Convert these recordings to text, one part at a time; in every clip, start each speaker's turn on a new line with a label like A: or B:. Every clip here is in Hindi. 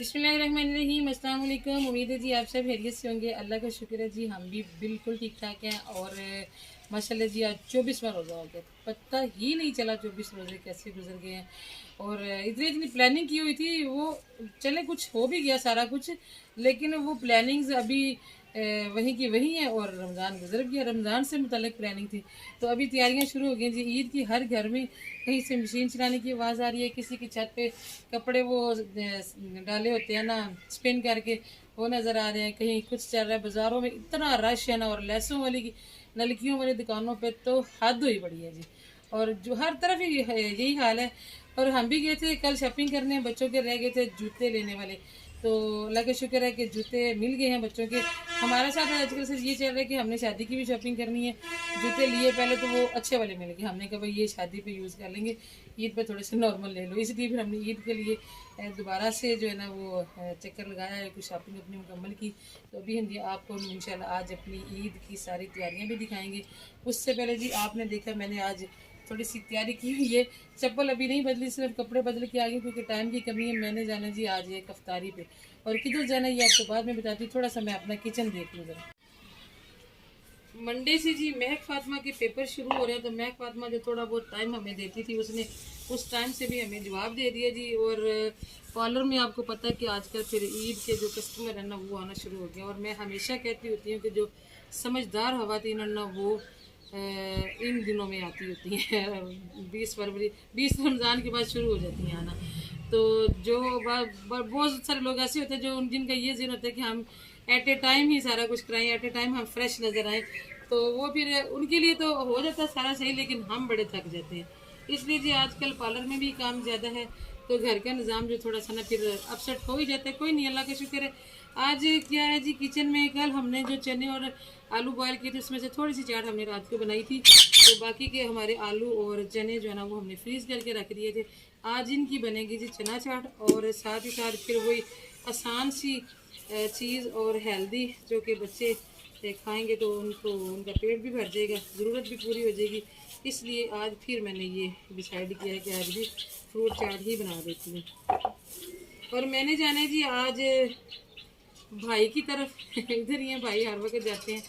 A: बिस्मिल्लाहिर्रहमानिर्रहीम, अस्सलाम वालेकुम। उम्मीद है जी आप सब खैरियत से होंगे। अल्लाह का शुक्र है जी, हम भी बिल्कुल ठीक ठाक हैं। और माशाल्लाह जी आज 24वां रोज़ा हो गया, पता ही नहीं चला 24 रोज़े कैसे गुजर गए हैं। और इतनी इतनी प्लानिंग की हुई थी, वो चले कुछ हो भी गया सारा कुछ, लेकिन वो प्लानिंग्स अभी वहीं की वहीं है और रमज़ान गुजर गया। रमज़ान से मुतल्लिक प्लानिंग थी, तो अभी तैयारियां शुरू हो गई जी ईद की। हर घर में कहीं से मशीन चलाने की आवाज़ आ रही है, किसी की छत पे कपड़े वो डाले होते हैं ना स्पिन करके, वो नज़र आ रहे हैं, कहीं कुछ चल रहा है। बाज़ारों में इतना रश है ना, और लैसों वाली की नलकियों वाली दुकानों पे तो हद हुई पड़ी है जी। और जो हर तरफ ही यही हाल है। और हम भी गए थे कल शॉपिंग करने, बच्चों के रह गए थे जूते लेने वाले, तो अल्लाह का शुक्र है कि जूते मिल गए हैं बच्चों के। हमारे साथ आजकल से ये चल रहा है कि हमने शादी की भी शॉपिंग करनी है। जूते लिए पहले तो वो अच्छे वाले मिल गए, हमने कहा भाई ये शादी पे यूज़ कर लेंगे, ईद पे थोड़े से नॉर्मल ले लो। इसलिए फिर हमने ईद के लिए दोबारा से जो है ना वो चक्कर लगाया है, कुछ शॉपिंग अपनी मुकम्मल की। तो अभी हम आपको इंशाल्लाह आज अपनी ईद की सारी तैयारियां भी दिखाएंगे। उससे पहले जी आपने देखा मैंने आज थोड़ी सी तैयारी की हुई है। चप्पल अभी नहीं बदली, सिर्फ कपड़े बदल के आ गए क्योंकि टाइम की कमी है। मैंने जाना जी आज एक अफ्तारी पे, और किधर जाना ये आपको बाद में बताती हूँ। थोड़ा सा मैं अपना किचन देख लूँ जरा। मंडे से जी महक फातिमा के पेपर शुरू हो रहे हैं, तो महक फातिमा जो थोड़ा बहुत टाइम हमें देती थी, उसने उस टाइम से भी हमें जवाब दे दिया जी। और पार्लर में आपको पता है कि आजकल फिर ईद के जो कस्टमर है ना वो आना शुरू हो गया। और मैं हमेशा कहती होती हूँ कि जो समझदार खवातीन है ना वो इन दिनों में आती होती हैं 20 फरवरी 20 रमज़ान के बाद शुरू हो जाती हैं आना। तो जो बहुत सारे लोग ऐसे होते हैं जो जिनका ये ज़हन होता है कि हम एट ए टाइम ही सारा कुछ कराएं, एट ए टाइम हम फ्रेश नज़र आएँ, तो वो फिर उनके लिए तो हो जाता है सारा सही, लेकिन हम बड़े थक जाते हैं। इसलिए जी आजकल पार्लर में भी काम ज़्यादा है, तो घर का निज़ाम जो थोड़ा सा ना फिर अपसेट हो ही जाता है। कोई नहीं, अल्लाह का शुक्र है। आज क्या है जी किचन में, कल हमने जो चने और आलू बॉयल किए थे उसमें से थोड़ी सी चाट हमने रात को बनाई थी, तो बाकी के हमारे आलू और चने जो है ना वो हमने फ्रीज़ करके रख दिए थे। आज इनकी बनेगी जी चना चाट, और साथ ही साथ फिर वही आसान सी चीज़ और हेल्दी, जो कि बच्चे खाएंगे तो उनको उनका पेट भी भर जाएगा, ज़रूरत भी पूरी हो जाएगी। इसलिए आज फिर मैंने ये डिसाइड किया है कि आज भी फ्रूट चाट ही बना देती हूँ। और मैंने जाना है जी आज भाई की तरफ इधर ही है, भाई हर वक्त जाते हैं,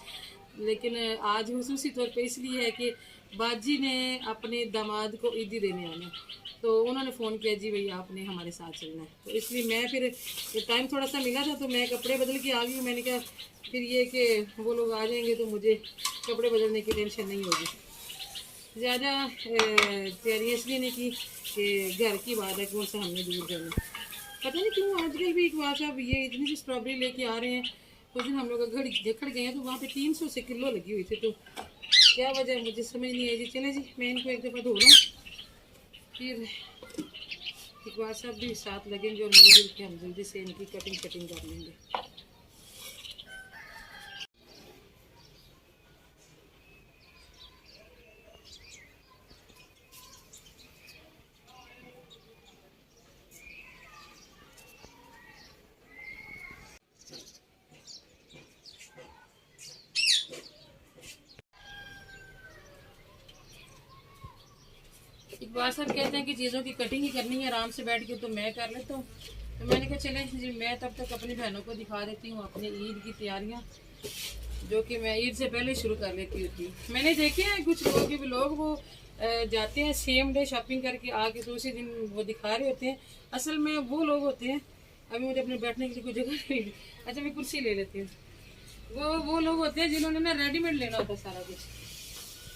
A: लेकिन आज खुसूसी तौर पे इसलिए है कि बाजी ने अपने दामाद को ईदी देने आना है, तो उन्होंने फ़ोन किया जी भैया आपने हमारे साथ चलना है। तो इसलिए मैं फिर टाइम थोड़ा सा मिला था तो मैं कपड़े बदल के आ गई हूँ। मैंने कहा फिर ये कि वो लोग आ जाएंगे तो मुझे कपड़े बदलने की टेंशन नहीं होगी। ज़्यादा तैयारी इसलिए नहीं की कि घर की बात है, कौन सा हमने दूर जाना। पता नहीं क्यों आजकल भी एक बात है, ये इतनी सी स्ट्रॉबेरी लेके आ रहे हैं। उस दिन हम लोग घर देखड़ गए हैं तो वहाँ पे 300 से किलो लगी हुई थी, तो क्या वजह है मुझे समझ नहीं आई जी। चले जी मैं इनको एक दफ़ा धो लूँ, फिर इकबाल साहब भी साथ लगेंगे और मिलजुल के हम जल्दी से इनकी कटिंग कर लेंगे। इकबाल साहब कहते हैं कि चीज़ों की कटिंग ही करनी है आराम से बैठ के, तो मैं कर लेता हूँ। तो मैंने कहा चले जी मैं तब तक अपनी बहनों को दिखा देती हूँ अपनी ईद की तैयारियाँ, जो कि मैं ईद से पहले शुरू कर लेती होती। मैंने देखे हैं कुछ लोगों के लोग वो जाते हैं सेम डे शॉपिंग करके आके तो उसी दिन वो दिखा रहे होते हैं। असल में वो लोग होते हैं, अभी मुझे अपने बैठने के लिए कोई जगह नहीं मिली, अच्छा मैं कुर्सी ले लेती हूँ। वो लोग होते हैं जिन्होंने ना रेडीमेड लेना होता है सारा कुछ,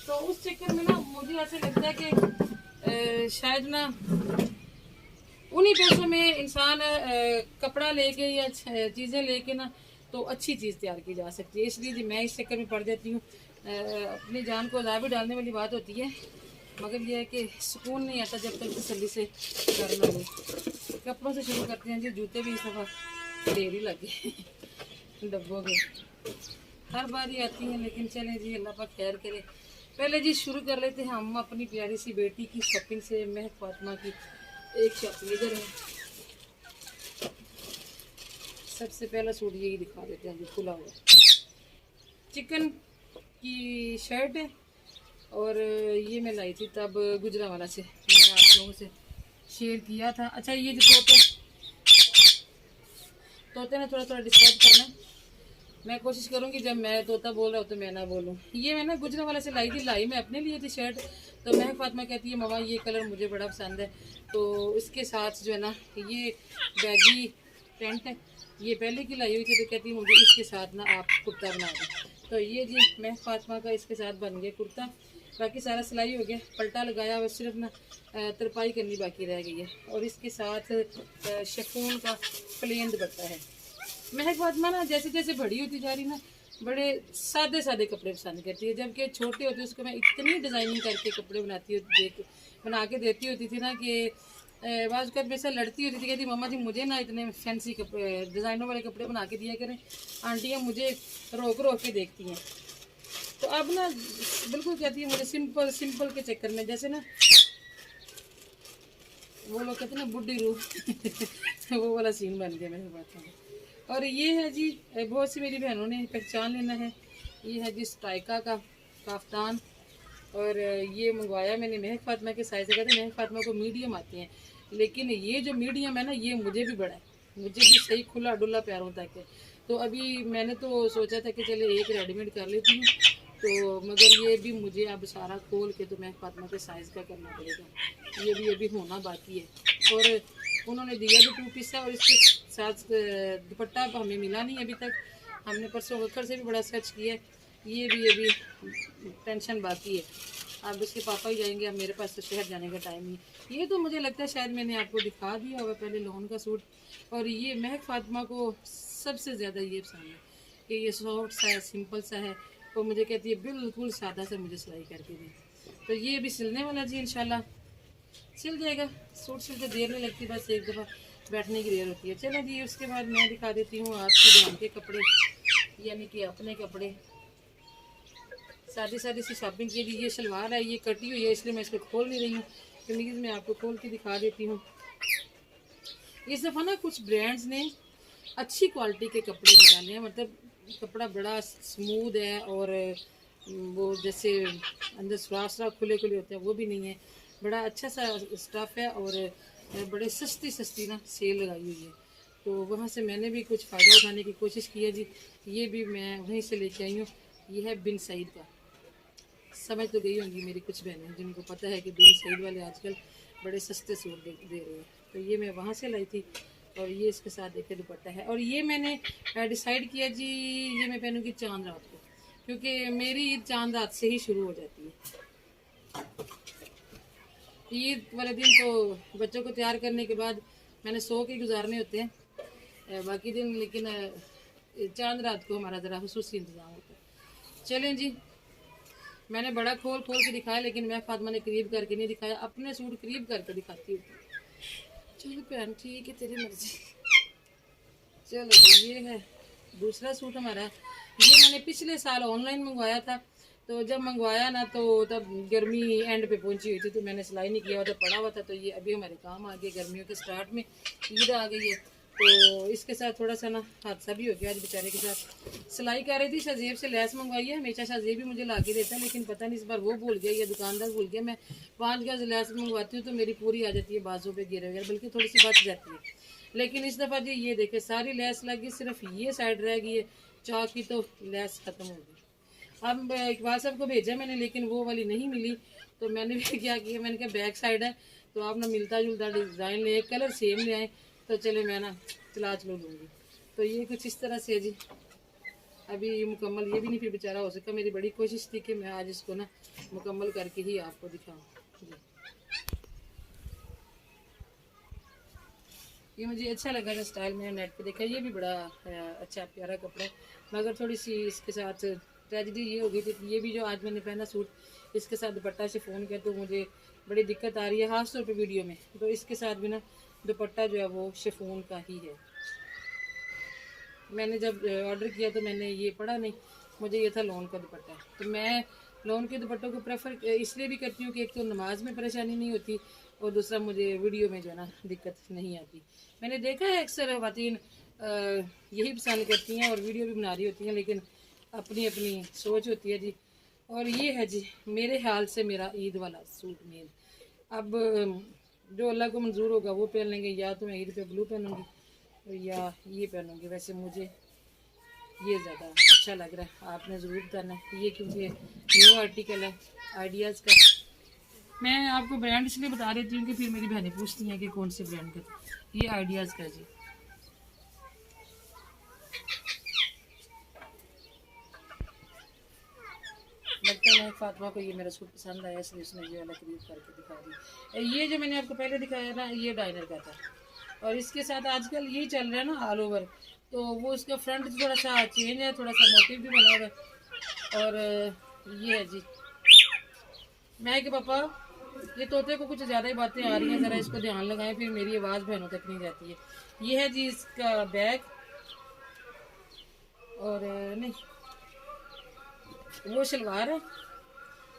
A: तो उस चक्कर में ना मुझे ऐसे लगता है कि शायद ना उन्हीं पैसों में इंसान कपड़ा लेके या चीज़ें लेके ना तो अच्छी चीज़ तैयार की जा सकती है। इसलिए जी मैं इस चक्कर में पड़ जाती हूँ। अपनी जान को अज़ाब भी डालने वाली बात होती है, मगर यह है कि सुकून नहीं आता जब तक तसल्ली से करना हो। कपड़ों से शुरू करते हैं जी, जूते भी इस दफ़ा ढेर ही लगे डब्बों के, हर बार ही आती हैं, लेकिन चलें जी अल्लाह पाक खैर करे। पहले जी शुरू कर लेते हैं हम अपनी प्यारी सी बेटी की शॉपिंग से। महक फातिमा की एक शॉपिंग इधर है। सबसे पहला सूट यही दिखा देते हैं जो खुला हुआ चिकन की शर्ट है, और ये मैं लाई थी तब गुजरावाला से, मैंने आप लोगों से शेयर किया था। अच्छा ये जो टॉप है तोते ने थोड़ा थोड़ा डिस्टर्ब करना है। मैं कोशिश करूँगी जब मैं तोता बोल रहा हूँ तो मैं ना बोलूँ। ये मैं ना गुजरावाला से लाई थी, लाई मैं अपने लिए थी शर्ट। तो महक फातिमा कहती है मम्मा ये कलर मुझे बड़ा पसंद है, तो इसके साथ जो है ना ये बैगी पैंट है, ये पहले की लाई हुई थी, तो कहती है मुझे इसके साथ ना आप कुर्ता बना दें। तो ये जी महक फातिमा का इसके साथ बन गया कुर्ता। बाकी सारा सिलाई हो गया, पल्टा लगाया हुआ, सिर्फ ना तरपाई करनी बाकी रह गई है। और इसके साथ शिफॉन का प्लेन दुपट्टा है। महक फातिमा ना जैसे जैसे बड़ी होती जा रही ना, बड़े सादे सादे कपड़े पसंद करती है। जबकि छोटे होते उसको मैं इतनी डिज़ाइनिंग करके कपड़े बना के देती होती थी ना कि बाज़ का मेरे से लड़ती होती थी, कहती मम्मा जी मुझे ना इतने फैंसी कपड़े डिज़ाइनों वाले कपड़े बना के दिया करें, आंटियाँ मुझे रोक रोक के देखती हैं। तो अब ना बिल्कुल कहती है मुझे सिंपल सिंपल के चक्कर में, जैसे ना वो लोग कहते हैं ना बुढ़ी रूह वो वाला सीन बन गया मेरे बात में। और ये है जी, बहुत सी मेरी बहनों ने पहचान लेना है, ये है जी स्ट्राइका का काफ्तान। और ये मंगवाया मैंने महक फातिमा के साइज़ से। कहते महक फातिमा को मीडियम आते हैं, लेकिन ये जो मीडियम है ना ये मुझे भी बड़ा है, मुझे भी सही खुला डुल्ला पैरों तक है। तो अभी मैंने तो सोचा था कि चले एक रेडीमेड कर लेती हूँ, तो मगर ये भी मुझे अब सारा खोल के तो महक फातिमा के साइज़ का करना पड़ेगा, ये भी अभी होना बाकी है। और उन्होंने दिया भी 2 पीस है, और इसके साथ दुपट्टा हमें मिला नहीं अभी तक। हमने परसों वक्र से भी बड़ा सर्च किया है, ये भी अभी टेंशन बाकी है। अब उसके पापा ही जाएंगे, अब मेरे पास तो शहर जाने का टाइम नहीं। ये तो मुझे लगता है शायद मैंने आपको दिखा दिया होगा पहले, लोन का सूट। और ये महक फातिमा को सबसे ज़्यादा ये पसंद है कि ये सॉफ्ट सा है, सिंपल सा है, और मुझे कहती है बिल्कुल सादा सा मुझे सिलाई करके दी। तो ये भी सिलने वाला जी, इंशाल्लाह सिल जाएगा। सूट सिलते देर नहीं लगती, बस एक दफ़ा बैठने की देर होती है। चलो जी, उसके बाद मैं दिखा देती हूँ आपकी बहन के कपड़े, यानी कि अपने कपड़े। सादी सादी सी शॉपिंग की। ये शलवार है, ये कटी हुई है इसलिए मैं इसको खोल नहीं रही हूँ, कमीज़ मैं आपको खोल के दिखा देती हूँ। इस दफ़ा ना कुछ ब्रांड्स ने अच्छी क्वालिटी के कपड़े निकाले हैं, मतलब कपड़ा बड़ा स्मूथ है, और वो जैसे अंदर सुराख खुले खुले होते हैं वो भी नहीं है, बड़ा अच्छा सा स्टफ़ है। और बड़े सस्ती सस्ती ना सेल लगाई हुई है, तो वहाँ से मैंने भी कुछ फ़ायदा उठाने की कोशिश की है जी। ये भी मैं वहीं से लेके आई हूँ, ये है बिन सईद का। समझ तो गई होंगी मेरी कुछ बहनें जिनको पता है कि बिन सईद वाले आजकल बड़े सस्ते सूट दे रहे हैं, तो ये मैं वहाँ से लाई थी। और ये इसके साथ देखिए दुपट्टा है। और ये मैंने डिसाइड किया जी, ये मैं पहनूँगी चांद रात को, क्योंकि मेरी ईद चांद रात से ही शुरू हो जाती है। ईद वाले दिन तो बच्चों को तैयार करने के बाद मैंने 100 के गुजारने होते हैं बाकी दिन, लेकिन चांद रात को हमारा ज़रा खुसूसी इंतज़ाम होता है। चलें जी, मैंने बड़ा खोल खोल के दिखाया, लेकिन मैं फातिमा ने करीब करके नहीं दिखाया, अपने सूट करीब करके दिखाती हूँ। चलो बहन ठीक है, तेरी मर्जी। चलो जी, ये है दूसरा सूट हमारा। ये मैंने पिछले साल ऑनलाइन मंगवाया था, तो जब मंगवाया ना तो तब गर्मी एंड पे पहुंची हुई थी, तो मैंने सिलाई नहीं किया, उधर पड़ा हुआ था। तो ये अभी हमारे काम आ गया, गर्मियों के स्टार्ट में ईद आ गई है, तो इसके साथ थोड़ा सा ना हादसा भी हो गया आज बेचारे के साथ। सिलाई कर रही थी, शाजेब से लैस मंगवाई है, हमेशा शाजेब ही मुझे ला के देता है, लेकिन पता नहीं इस बार वो भूल गया या दुकानदार भूल गया। मैं 5 गज लैस मंगवाती हूँ तो मेरी पूरी आ जाती है बाजू पे गिरे वगैरह, बल्कि थोड़ी सी बच जाती है। लेकिन इस दफ़ा जी ये देखे सारी लैस लगी, सिर्फ ये साइड रह गई है चौक की, तो लैस ख़त्म हो गई। अब इकबाल साहब को भेजा मैंने, लेकिन वो वाली नहीं मिली, तो मैंने भी क्या किया, मैंने कहा बैक साइड है तो आप ना मिलता जुलता डिज़ाइन ले, कलर सेम ले आए, तो चले मैं ना चलो लूँगी। तो ये कुछ इस तरह से है जी। अभी ये मुकम्मल ये भी नहीं फिर बेचारा हो सका, मेरी बड़ी कोशिश थी कि मैं आज इसको ना मुकम्मल करके ही आपको दिखाऊँ जी। ये मुझे अच्छा लगा था स्टाइल, मैंने नेट पे देखा, ये भी बड़ा अच्छा प्यारा कपड़ा है। मगर थोड़ी सी इसके साथ ट्रेजेडी ये हो गई थी कि ये भी जो आज मैंने पहना सूट, इसके साथ दुपट्टा शिफॉन का, तो मुझे बड़ी दिक्कत आ रही है खास तौर पे वीडियो में। तो इसके साथ भी ना दुपट्टा जो है वो शिफॉन का ही है। मैंने जब ऑर्डर किया तो मैंने ये पढ़ा नहीं, मुझे ये था लोन का दुपट्टा। तो मैं लोन के दुपट्टों को प्रेफर इसलिए भी करती हूँ कि एक तो नमाज में परेशानी नहीं होती, और दूसरा मुझे वीडियो में जो है ना दिक्कत नहीं आती। मैंने देखा है अक्सर ख़वातीन यही पसंद करती हैं और वीडियो भी बना रही होती हैं, लेकिन अपनी अपनी सोच होती है जी। और ये है जी मेरे ख्याल से मेरा ईद वाला सूट मेन। अब जो अल्लाह को मंजूर होगा वो पहन लेंगे, या तो मैं ईद पे ब्लू पहनूंगी, या ये पहनूंगी। वैसे मुझे ये ज़्यादा अच्छा लग रहा है, आपने ज़रूर बताना है ये, क्योंकि न्यू आर्टिकल है आइडियाज़ का। मैं आपको ब्रांड इसलिए बता देती हूँ कि फिर मेरी बहनें पूछती हैं कि कौन से ब्रांड का। ये आइडियाज़ का जी। लगता है फातिमा को ये मेरा सूट पसंद आया, इसलिए उसने ये वाला खरीद करके दिखा दी। ये जो मैंने आपको पहले दिखाया ना, ये डाइनर का था, और इसके साथ आजकल यही चल रहा है ना ऑल ओवर, तो वो इसका फ्रंट थोड़ा सा चेंज है, थोड़ा सा मोटिव भी बना हुआ है। और ये है जी मैं कि पापा, ये तोते को कुछ ज़्यादा ही बातें आ रही हैं, ज़रा इसको ध्यान लगाएं, फिर मेरी आवाज़ बहनों तक नहीं जाती है। ये है जी इसका बैग, और नहीं वो शलवार है,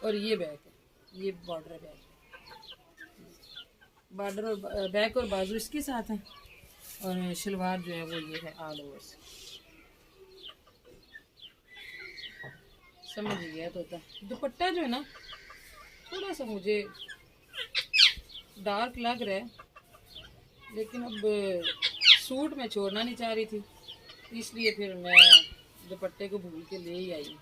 A: और ये बैग है, ये बॉर्डर बैग, बॉर्डर और बैक और बाजू इसके साथ है, और शलवार जो है वो ये है ऑल ओवर से। समझ गया तोता। दुपट्टा जो है ना थोड़ा सा मुझे डार्क लग रहा है, लेकिन अब सूट मैं छोड़ना नहीं चाह रही थी, इसलिए फिर मैं दुपट्टे को भूल के ले ही आई।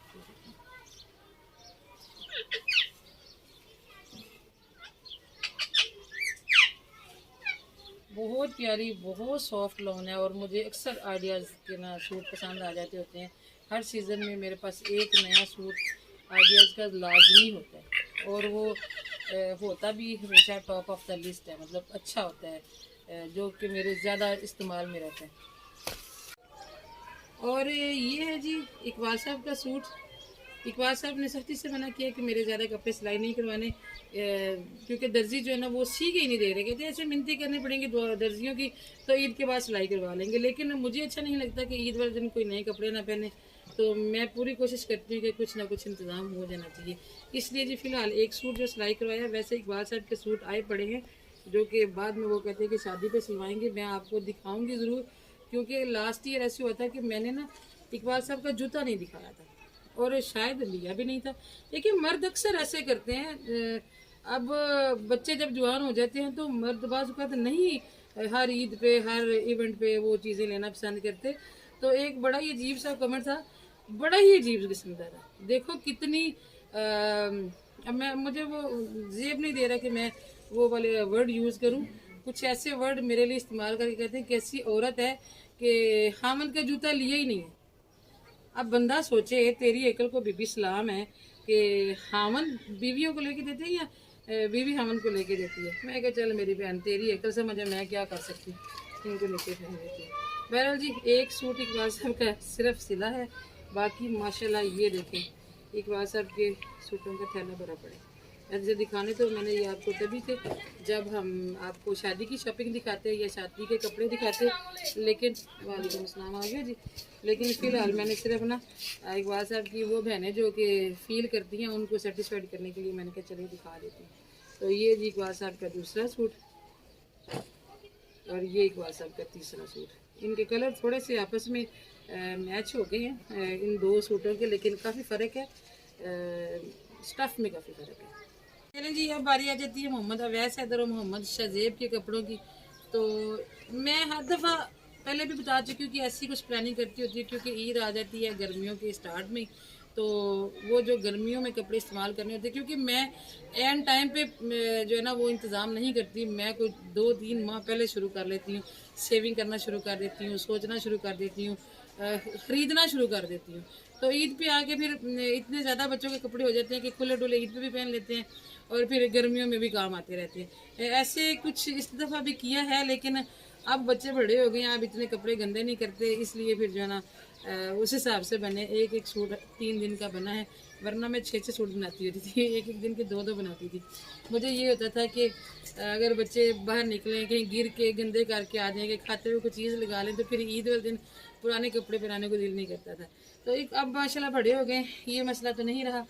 A: बहुत प्यारी, बहुत सॉफ्ट लॉन है, और मुझे अक्सर आइडियाज़ के ना सूट पसंद आ जाते होते हैं। हर सीज़न में मेरे पास एक नया सूट आइडियाज़ का लाजमी होता है, और वो होता भी हमेशा टॉप ऑफ द लिस्ट है, मतलब अच्छा होता है, जो कि मेरे ज़्यादा इस्तेमाल में रहता है। और ये है जी इकबाल साहब का सूट। इकबाल साहब ने सख्ती से मना किया कि मेरे ज़्यादा कपड़े सिलाई नहीं करवाने, क्योंकि दर्जी जो है ना वो सी के ही नहीं दे रहे, कहते ऐसे मिन्नतें करनी पड़ेंगी दर्जियों की, तो ईद के बाद सिलाई करवा लेंगे। लेकिन मुझे अच्छा नहीं लगता कि ईद वाले दिन कोई नए कपड़े ना पहने, तो मैं पूरी कोशिश करती हूँ कि कुछ ना कुछ इंतज़ाम हो जाना चाहिए। इसलिए जी फ़िलहाल एक सूट जो सिलाई करवाया, वैसे इकबाल साहब के सूट आए पड़े हैं, जो कि बाद में वो कहते हैं कि शादी पर सिलवाएँगे। मैं आपको दिखाऊँगी ज़रूर, क्योंकि लास्ट ईयर ऐसे हुआ था कि मैंने ना इकबाल साहब का जूता नहीं दिखाया था, और शायद लिया भी नहीं था। देखिए मर्द अक्सर ऐसे करते हैं, अब बच्चे जब जवान हो जाते हैं तो मर्द बाज़ औक़ात नहीं हर ईद पे हर इवेंट पे वो चीज़ें लेना पसंद करते। तो एक बड़ा ही अजीब सा कमेंट था, बड़ा ही अजीब किस्म का था। देखो कितनी अब मैं मुझे वो जेब नहीं दे रहा कि मैं वो वाले वर्ड यूज़ करूँ, कुछ ऐसे वर्ड मेरे लिए इस्तेमाल करके कहते हैं कैसी औरत है कि हामद का जूता लिया ही नहीं है। अब बंदा सोचे, तेरी अकल को बीबी सलाम है कि हामन बीवियों को लेके देते हैं या बीवी हामन को लेके देती है। मैं कहा चल मेरी बहन तेरी अकल से मुझे मैं क्या कर सकती, इनको लेके पहन देती है। बहरहाल जी एक सूट इकबाल साहब का सिर्फ सिला है, बाकी माशाल्लाह ये देखें इकबाल साहब के सूटों का थैला भरा पड़े। ऐसे दिखाने तो मैंने ये आपको तभी थे जब हम आपको शादी की शॉपिंग दिखाते या शादी के कपड़े दिखाते, लेकिन वालेकुम अस्सलाम आ गया जी। लेकिन फ़िलहाल मैंने सिर्फ ना इकबाल साहब की वो बहनें जो कि फ़ील करती हैं उनको सेटिस्फाइड करने के लिए मैंने कहा चलिए दिखा देती हूँ। तो ये जी इकबाल साहब का दूसरा सूट, और ये इकबाल साहब का तीसरा सूट। इनके कलर थोड़े से आपस में मैच हो गए हैं इन दो सूटों के, लेकिन काफ़ी फ़र्क है, स्टफ़ में काफ़ी फ़र्क है। चलें जी अब बारी आ जाती है मोहम्मद अवैस हैदर और मोहम्मद शाजेब के कपड़ों की। तो मैं हर दफ़ा पहले भी बता चुकी हूँ कि ऐसी कुछ प्लानिंग करती होती है, क्योंकि ईद आ जाती है गर्मियों के स्टार्ट में, तो वो जो गर्मियों में कपड़े इस्तेमाल करने होते हैं, क्योंकि मैं एंड टाइम पे जो है ना वो इंतज़ाम नहीं करती, मैं कोई 2-3 माह पहले शुरू कर लेती हूँ, सेविंग करना शुरू कर देती हूँ, सोचना शुरू कर देती हूँ, ख़रीदना शुरू कर देती हूँ। तो ईद पे आके फिर इतने ज़्यादा बच्चों के कपड़े हो जाते हैं कि खुले डुले ईद पे भी पहन लेते हैं, और फिर गर्मियों में भी काम आते रहते हैं। ऐसे कुछ इस दफ़ा भी किया है, लेकिन अब बच्चे बड़े हो गए हैं, अब इतने कपड़े गंदे नहीं करते, इसलिए फिर जो है ना उस हिसाब से बने। एक एक सूट 3 दिन का बना है, वरना मैं 6-6 सूट बनाती होती थी, एक एक दिन के 2-2 बनाती थी। मुझे ये होता था कि अगर बच्चे बाहर निकलें कहीं गिर के गंदे करके आ जाएंगे, खाते हुए कोई चीज़ लगा लें, तो फिर ईद वाले दिन पुराने कपड़े पहनाने को दिल नहीं करता था। तो एक अब माशाल्लाह बड़े हो गए, ये मसला तो नहीं रहा।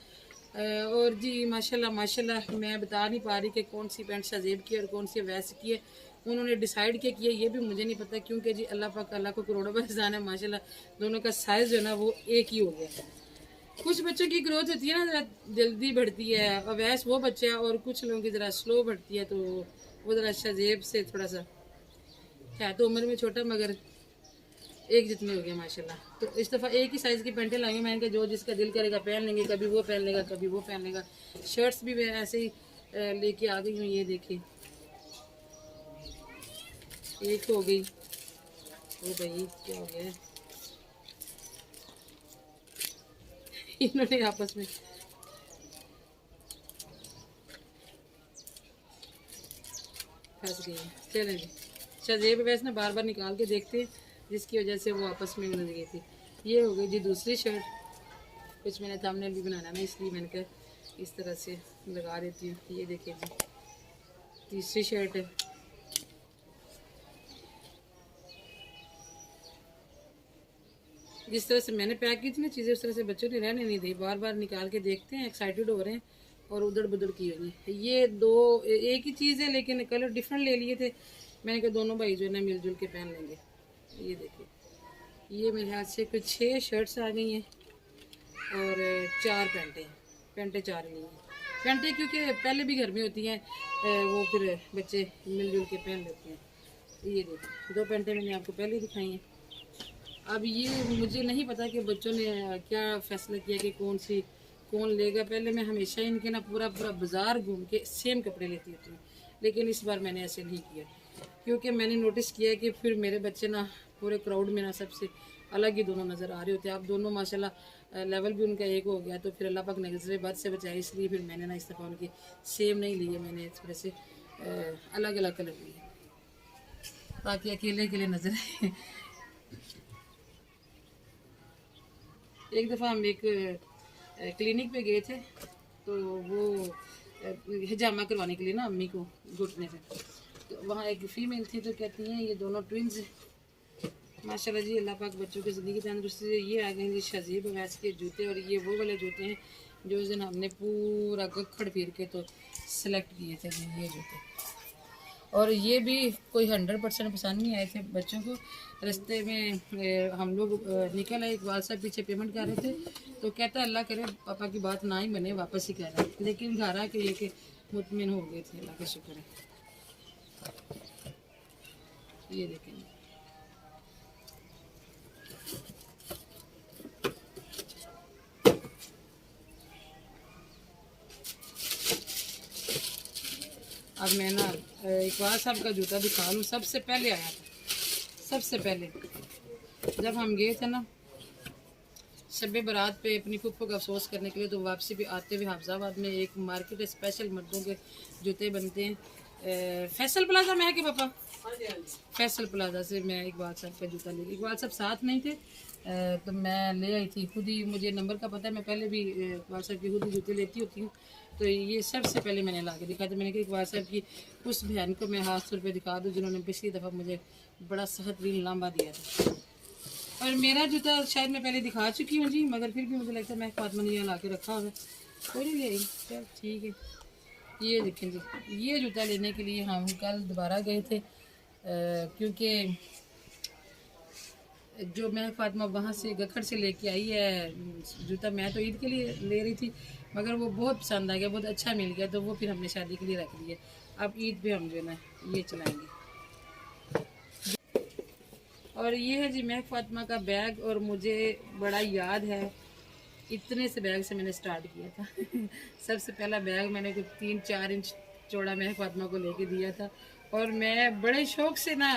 A: और जी माशाल्लाह माशाल्लाह मैं बता नहीं पा रही कि कौन सी पैंट शाजेब की और कौन सी अवैस की है, उन्होंने डिसाइड क्या किया ये भी मुझे नहीं पता, क्योंकि जी अल्लाह पाक अल्लाह को करोड़ों बार एहसान है, माशाल्लाह दोनों का साइज़ जो है ना वो एक ही हो गया है। कुछ बच्चों की ग्रोथ होती है ना ज़रा जल्दी बढ़ती है, अवैस वो बच्चा है, और कुछ लोगों की ज़रा स्लो बढ़ती है, तो वो ज़रा शाजेब से थोड़ा सा है, तो उम्र में छोटा मगर एक जितने हो गए माशाल्लाह। तो इस दफ़ा एक ही साइज़ की पैंटें लाएंगे, मैंने कहा जो जिसका दिल करेगा पहन लेंगे, कभी वो पहन लेगा कभी वो पहन लेगा। शर्ट्स भी मैं ऐसे ही लेके आ गई हूँ। ये देखिए एक हो गई। ओ भाई क्या हो गया इन्होंने आपस में फंस गई हैं। चलें जी, शायद वैसे ना बार बार निकाल के देखते हैं, जिसकी वजह से वो आपस में उलझ गई थी। ये हो गई जी दूसरी शर्ट। कुछ मैंने थंबनेल भी बनाना ना, इसलिए मैंने कहा इस तरह से लगा देती हूँ। ये देखिए जी तीसरी शर्ट है। जिस तरह से मैंने पैक की थी ना चीज़ें, उस तरह से बच्चों ने रहने नहीं दी, बार बार निकाल के देखते हैं, एक्साइटेड हो रहे हैं और उधड़ बुधड़ की हुई है। ये दो एक ही चीज़ है लेकिन कलर डिफरेंट ले लिए थे। मैंने कहा दोनों भाई जो है ना मिलजुल के पहन लेंगे। ये देखिए ये मेरे हाथ से कुछ 6 शर्ट्स आ गई हैं और 4 पैंटें। पैंटें 4 नहीं हैं पैंटें, क्योंकि पहले भी घर में होती हैं, वो फिर बच्चे मिलजुल के पहन लेते हैं। ये देखिए 2 पैंटें मैंने आपको पहले दिखाई हैं। अब ये मुझे नहीं पता कि बच्चों ने क्या फैसला किया कि कौन लेगा। पहले मैं हमेशा इनके ना पूरा पूरा बाज़ार घूम के सेम कपड़े लेती होती हूँ, लेकिन इस बार मैंने ऐसे नहीं किया, क्योंकि मैंने नोटिस किया कि फिर मेरे बच्चे ना पूरे क्राउड में ना सबसे अलग ही दोनों नज़र आ रहे होते हैं। अब दोनों माशाल्लाह लेवल भी उनका एक हो गया, तो फिर अल्लाह पाक नज़र बद से बचाए, इसलिए फिर मैंने ना इस दफ़ा उनकी सेम नहीं लिए, मैंने थोड़े से अलग अलग कलर लिए ताकि अकेले अकेले नज़र आए। एक दफ़ा हम एक क्लिनिक पे गए थे, तो वो हिजामा करवाने के लिए ना अम्मी को घुटने पे, तो वहाँ एक फ़ीमेल थी, तो कहती हैं ये दोनों ट्विंस माशाल्लाह जी, अल्लाह पाक बच्चों की ज़िंदगी तंदुरुस्ती से। ये आ गए जी शजीब अवैस के जूते, और ये वो वाले जूते हैं जो उस दिन हमने पूरा गखड़ फिर के तो सेलेक्ट किए थे जी, ये जूते। और ये भी कोई 100% पसंद नहीं आए थे बच्चों को। रास्ते में हम लोग निकल आए, इकबाल साहब पीछे पेमेंट कर रहे थे, तो कहता अल्लाह करे पापा की बात ना ही बने, वापस ही कर रहा है। लेकिन घर आके ये कि मुतमिन हो गए थे, अल्लाह का शुक्र है। ये देखें अब मैं ना इकबाल साहब का जूता दिखा लूँ। सबसे पहले आया था, सबसे पहले जब हम गए थे ना शब बारात पे अपनी फूफो का अफसोस करने के लिए, तो वापसी भी आते हुए हाफजाबाद में एक मार्केट है, स्पेशल मर्दों के जूते बनते हैं। फैसल प्लाजा में है कि पापा, फैसल प्लाजा से मैं इकबाल साहब का जूता ले गई। इकबाल साहब साथ नहीं थे, तो मैं ले आई थी खुद ही। मुझे नंबर का पता है, मैं पहले भी इकबाल साहब की खुद ही जूते लेती होती हूँ, तो ये सबसे पहले मैंने ला के दिखा था। मैंने कहा इकबाल साहब की उस बहन को मैं हाथ तौर पर दिखा दूँ जिन्होंने पिछली दफ़ा मुझे बड़ा सख्त रील लांबा दिया था। और मेरा जूता शायद मैं पहले दिखा चुकी हूँ जी, मगर फिर भी मुझे लगता है मैं फातमा ने यहाँ ला के रखा होगा, कोई नहीं ले आई। चल ठीक है। ये देखें जी, ये जूता लेने के लिए हम कल दोबारा गए थे, क्योंकि जो मैं फातिमा वहाँ से गखड़ से लेके आई है जूता, मैं तो ईद के लिए ले रही थी, मगर वो बहुत पसंद आ गया, बहुत अच्छा मिल गया, तो वो फिर हमने शादी के लिए रख लिया। अब ईद पे हम जो है ना ये चलाएँगे। और ये है जी महक फातिमा का बैग, और मुझे बड़ा याद है इतने से बैग से मैंने स्टार्ट किया था। सबसे पहला बैग मैंने कुछ 3-4 इंच चौड़ा महक फातिमा को लेके दिया था, और मैं बड़े शौक से ना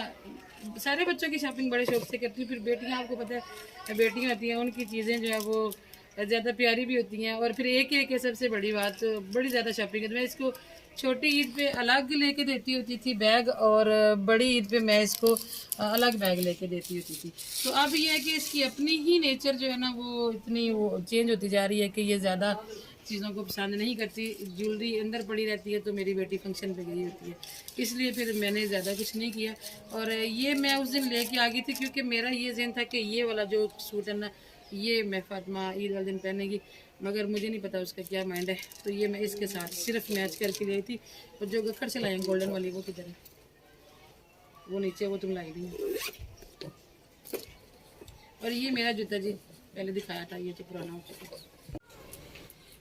A: सारे बच्चों की शॉपिंग बड़े शौक से करती हूँ। फिर बेटियाँ, आपको पता है बेटियाँ होती हैं, उनकी चीज़ें जो है वो ज़्यादा प्यारी भी होती हैं, और फिर एक एक है सबसे बड़ी बात, बड़ी ज़्यादा शॉपिंग है। तो मैं इसको छोटी ईद पे अलग लेके देती होती थी बैग, और बड़ी ईद पे मैं इसको अलग बैग लेके देती होती थी। तो अब ये है कि इसकी अपनी ही नेचर जो है ना वो इतनी वो चेंज होती जा रही है कि ये ज़्यादा चीज़ों को पसंद नहीं करती। ज्वेलरी अंदर पड़ी रहती है, तो मेरी बेटी फंक्शन पे गई होती है, इसलिए फिर मैंने ज़्यादा कुछ नहीं किया। और ये मैं उस दिन लेके आ गई थी, क्योंकि मेरा ये ज़हन था कि ये वाला जो सूट है ना ये मैं फातिमा ईद वाले दिन पहनेगी, मगर मुझे नहीं पता उसका क्या माइंड है, तो ये मैं इसके साथ सिर्फ मैच करके लाई थी। और जो गखड़ से लाई गोल्डन वाली वो किधर है, वो नीचे, वो तुम लाई दी। और ये मेरा जूता जी पहले दिखाया था, ये तो पुराना हो चुका है।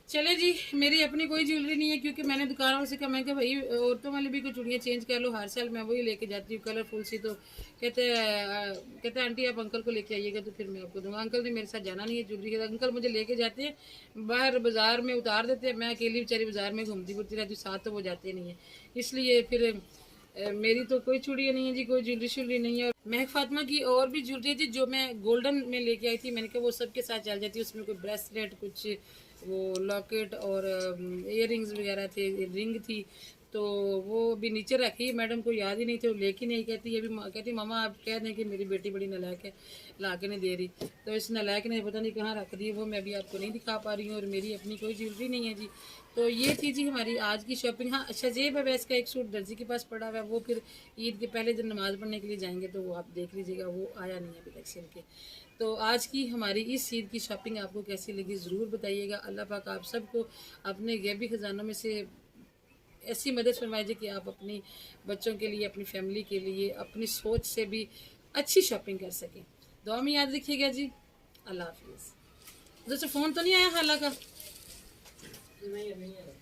A: चले जी, मेरी अपनी कोई ज्वेलरी नहीं है क्योंकि मैंने दुकान वाले से कहा, मैं भाई औरतों वाली भी कोई चूड़ियाँ चेंज कर लो, हर साल मैं वही लेके जाती हूँ कलरफुल सी। तो कहते हैं आंटी आप अंकल को लेके आइएगा तो फिर मैं आपको दूंगा। अंकल ने मेरे साथ जाना नहीं है ज्वेलरी के, अंकल मुझे लेके जाते हैं बाहर बाजार में उतार देते हैं, मैं अकेली बेचारी बाजार में घूमती फिरती रहती हूँ, साथ तो वो जाते नहीं है। इसलिए फिर मेरी तो कोई चूड़ियाँ नहीं है जी, कोई ज्वेलरी श्वेलरी नहीं है। और महक फातिमा की और भी ज्वेलरी थी जो मैं गोल्डन में लेके आई थी, मैंने कहा वो सबके साथ चल जाती है, उसमें कोई ब्रेसलेट, कुछ वो लॉकेट और इयर रिंग्स वगैरह थे, रिंग थी, तो वो भी नीचे रखी, मैडम को याद ही नहीं थे, वो लेके नहीं। कहती ये भी कहती मामा आप कह दें कि मेरी बेटी बड़ी नालायक है, ला के नहीं दे रही। तो इस नालायक ने पता नहीं कहाँ रख दी, वो मैं भी आपको नहीं दिखा पा रही हूँ। और मेरी अपनी कोई ज्वेलरी नहीं है जी। तो ये थी जी हमारी आज की शॉपिंग। हाँ, शजेब अवैस का एक सूट दर्जी के पास पड़ा हुआ है, वो फिर ईद के पहले दिन नमाज़ पढ़ने के लिए जाएंगे तो वो आप देख लीजिएगा, वो आया नहीं है अभी तक सिल के। तो आज की हमारी इस ईद की शॉपिंग आपको कैसी लगी ज़रूर बताइएगा। अल्लाह पाक आप सबको अपने गैबी ख़जानों में से ऐसी मदद फरमाइए कि आप अपनी बच्चों के लिए, अपनी फैमिली के लिए, अपनी सोच से भी अच्छी शॉपिंग कर सकें। दुआ में याद रखिएगा जी। अल्लाह हाफिज़। दोस्तों फ़ोन तो नहीं आया खाला का?
B: नहीं नहीं है।